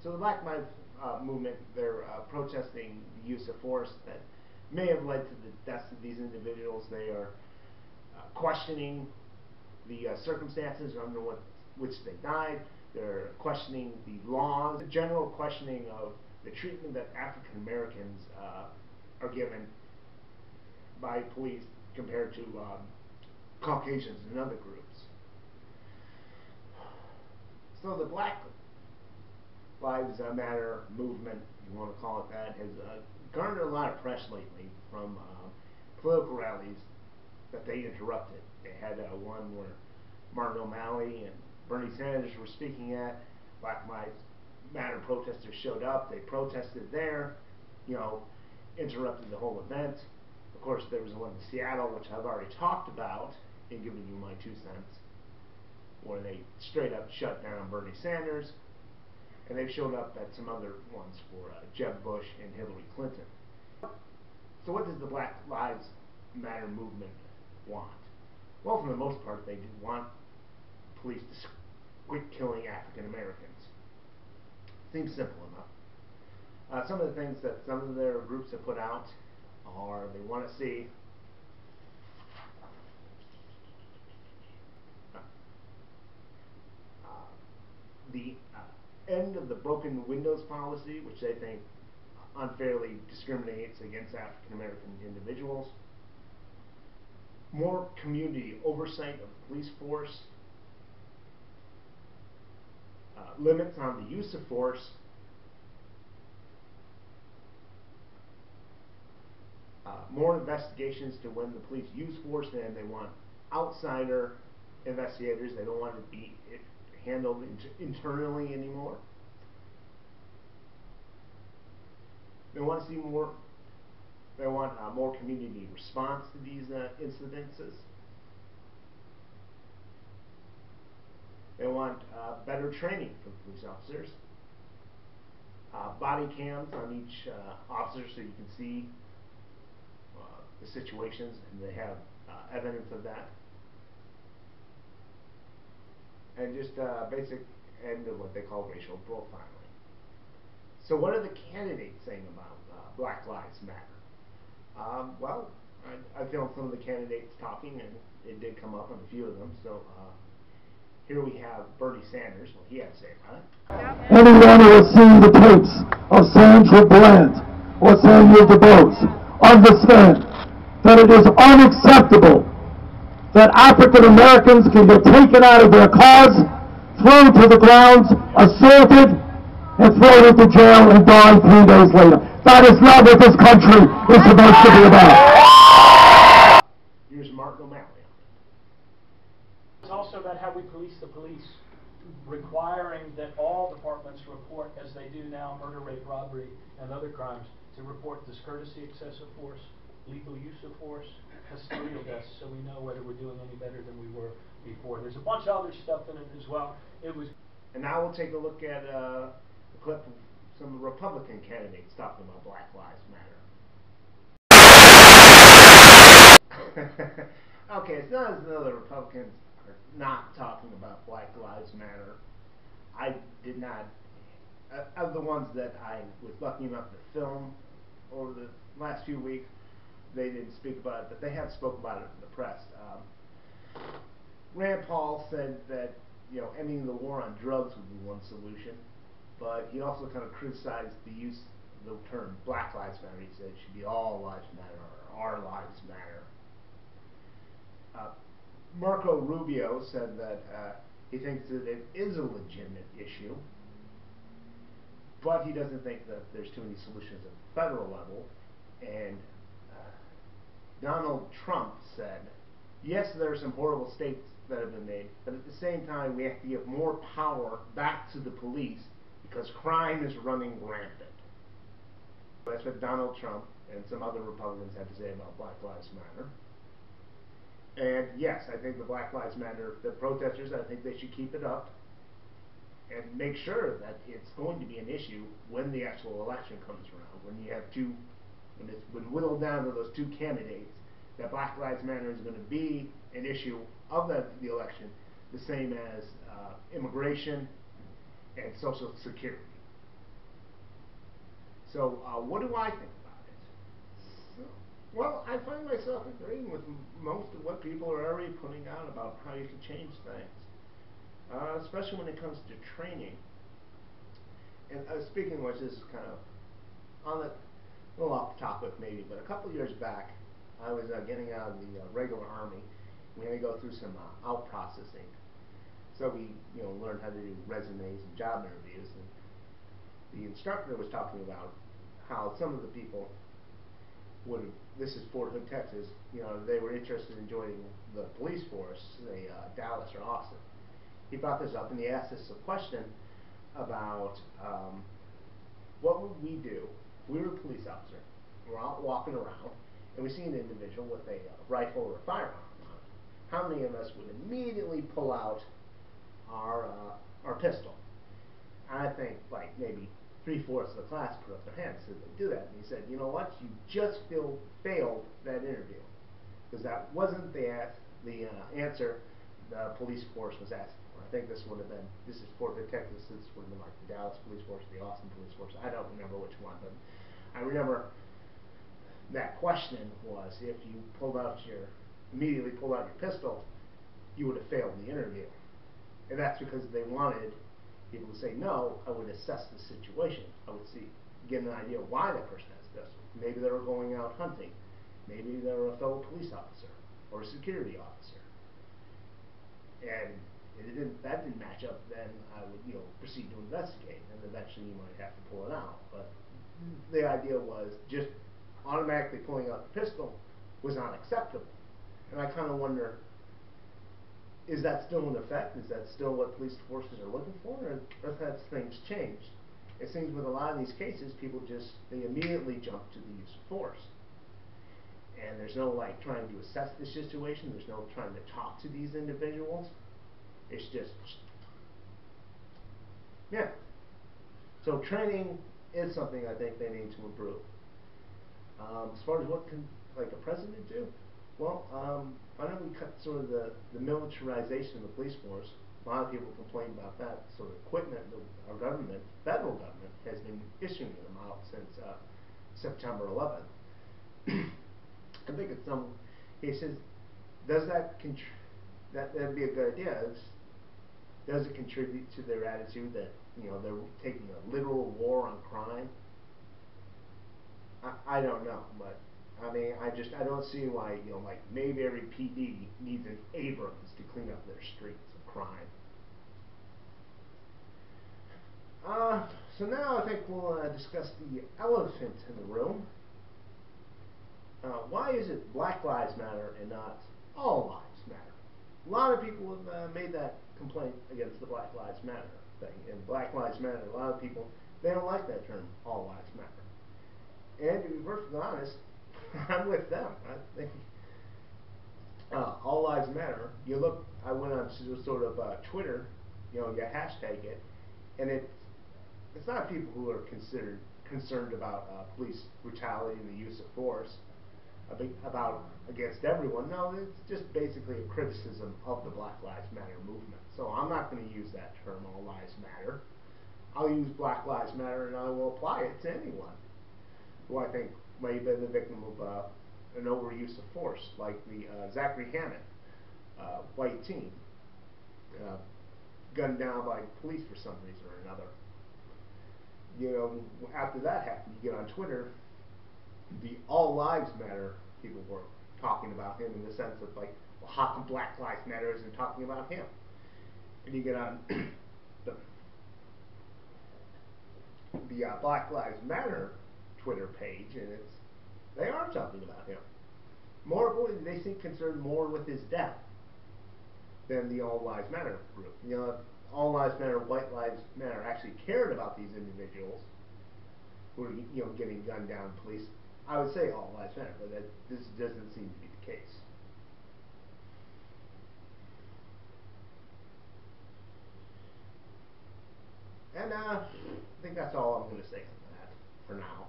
So the Black Lives Movement, they're protesting the use of force that may have led to the deaths of these individuals. They are questioning the circumstances under which they died. They're questioning the laws, the general questioning of the treatment that African Americans are given by police compared to Caucasians and other groups. So the Black Lives Matter movement, if you want to call it that, has garnered a lot of press lately from political rallies that they interrupted. They had one where Martin O'Malley and Bernie Sanders were speaking at. Black Lives Matter protesters showed up. They protested there, interrupted the whole event. Of course, there was one in Seattle, which I've already talked about in giving you my 2 cents, where they straight up shut down Bernie Sanders. And they've showed up at some other ones for Jeb Bush and Hillary Clinton. So what does the Black Lives Matter movement want? Well, for the most part, they do want police to quit killing African Americans. Seems simple enough. Some of the things that some of their groups have put out are they want to see the end of the broken windows policy, which they think unfairly discriminates against African American individuals. More community oversight of the police force. Limits on the use of force. More investigations to when the police use force, and they want outsider investigators. They don't want it to be handled internally anymore. They want to see more. They want more community response to these incidences. They want better training for police officers. Body cams on each officer so you can see the situations, and they have evidence of that. And just basic end of what they call racial profiling. So what are the candidates saying about Black Lives Matter? Well, I filmed some of the candidates talking, and it did come up on a few of them. So here we have Bernie Sanders, what he had to say about it. Anyone who has seen the tapes of Sandra Bland or Samuel DuBose understand that it is unacceptable that African Americans can get taken out of their cars, thrown to the ground, assaulted, and thrown into jail and die 3 days later. That is not what this country is supposed to be about. Here's Martin O'Malley. It's also about how we police the police, requiring that all departments report, as they do now, murder, rape, robbery, and other crimes, to report discourtesy, excessive force, lethal use of force, custodial deaths, so we know whether we're doing any better than we were before. There's a bunch of other stuff in it as well. And now we'll take a look at a clip of some Republican candidates talking about Black Lives Matter. Okay, it's not as though the Republicans are not talking about Black Lives Matter. I did not, of the ones that I was lucky enough to film over the last few weeks, they didn't speak about it, but they have spoken about it in the press. Rand Paul said that ending the war on drugs would be one solution, but he also kind of criticized the use of the term Black Lives Matter. He said it should be all lives matter or our lives matter. Marco Rubio said that he thinks that it is a legitimate issue, but he doesn't think that there's too many solutions at the federal level. And Donald Trump said, yes, there are some horrible states that have been made, but at the same time we have to give more power back to the police because crime is running rampant. That's what Donald Trump and some other Republicans had to say about Black Lives Matter. And yes, I think the Black Lives Matter, the protesters, I think they should keep it up and make sure that it's going to be an issue when the actual election comes around, when you have when it's been whittled down to those 2 candidates, that Black Lives Matter is going to be an issue of the election, the same as immigration and Social Security. So what do I think about it? Well, I find myself agreeing with most of what people are already putting out about how you can change things, especially when it comes to training. And speaking of which, this is kind of on the a little off the topic maybe, but a couple of years back, I was getting out of the regular army. We had to go through some out processing. So we, learned how to do resumes and job interviews. And the instructor was talking about how some of the people would, this is Fort Hood, Texas, they were interested in joining the police force, say Dallas or Austin. He brought this up and he asked us a question about what would we do. We were a police officer. We're out walking around and we see an individual with a rifle or a firearm on it. How many of us would immediately pull out our pistol? I think like maybe 3/4 of the class put up their hands so they do that. And he said, you know what? You just failed that interview because that wasn't the answer the police force was asking for. I think this is Fort Hood, Texas. This would have been like the Dallas police force, the Austin police force. I don't remember which one, but I remember that question was if you immediately pulled out your pistol, you would have failed the interview. And that's because they wanted people to say no. I would assess the situation. I would get an idea why that person has a pistol. Maybe they were going out hunting. Maybe they were a fellow police officer or a security officer. And that didn't match up, then I would proceed to investigate, and eventually you might have to pull it out. But the idea was just automatically pulling out the pistol was not acceptable. And I kind of wonder, is that still in effect? Is that still what police forces are looking for, or has things changed? It seems with a lot of these cases, people they immediately jump to the use of force. And there's no trying to assess the situation. There's no trying to talk to these individuals. It's just, yeah. So training is something I think they need to improve. As far as what can a president do? Well, I know we cut sort of the militarization of the police force. A lot of people complain about that sort of equipment that our government, federal government, has been issuing them out since September 11th. I think in some cases, does that'd be a good idea. Does it contribute to their attitude that they're taking a literal war on crime? I don't know, but I mean I don't see why Mayberry PD needs an Abrams to clean up their streets of crime. So now I think we'll discuss the elephant in the room. Why is it Black Lives Matter and not All Lives Matter? A lot of people have made that complaint against the Black Lives Matter thing. And Black Lives Matter, a lot of people, they don't like that term, All Lives Matter. And to be perfectly honest, I'm with them. I think All Lives Matter, I went on to sort of Twitter, you hashtag it, and it's not people who are concerned about police brutality and the use of force, against everyone. No, it's just basically a criticism of the Black Lives Matter movement. So I'm not going to use that term, All Lives Matter. I'll use Black Lives Matter and I will apply it to anyone who I think may have been the victim of an overuse of force, like the Zachary Hammond, white teen, gunned down by police for some reason or another. After that happened, you get on Twitter, the All Lives Matter people were talking about him in the sense of well, how come Black Lives Matter isn't talking about him? And you get on the Black Lives Matter Twitter page, and they are talking about him. More importantly, they seem concerned more with his death than the All Lives Matter group. If All Lives Matter, White Lives Matter actually cared about these individuals who are getting gunned down police, I would say All Lives Matter, but this doesn't seem to be the case. And I think that's all I'm going to say on that for now.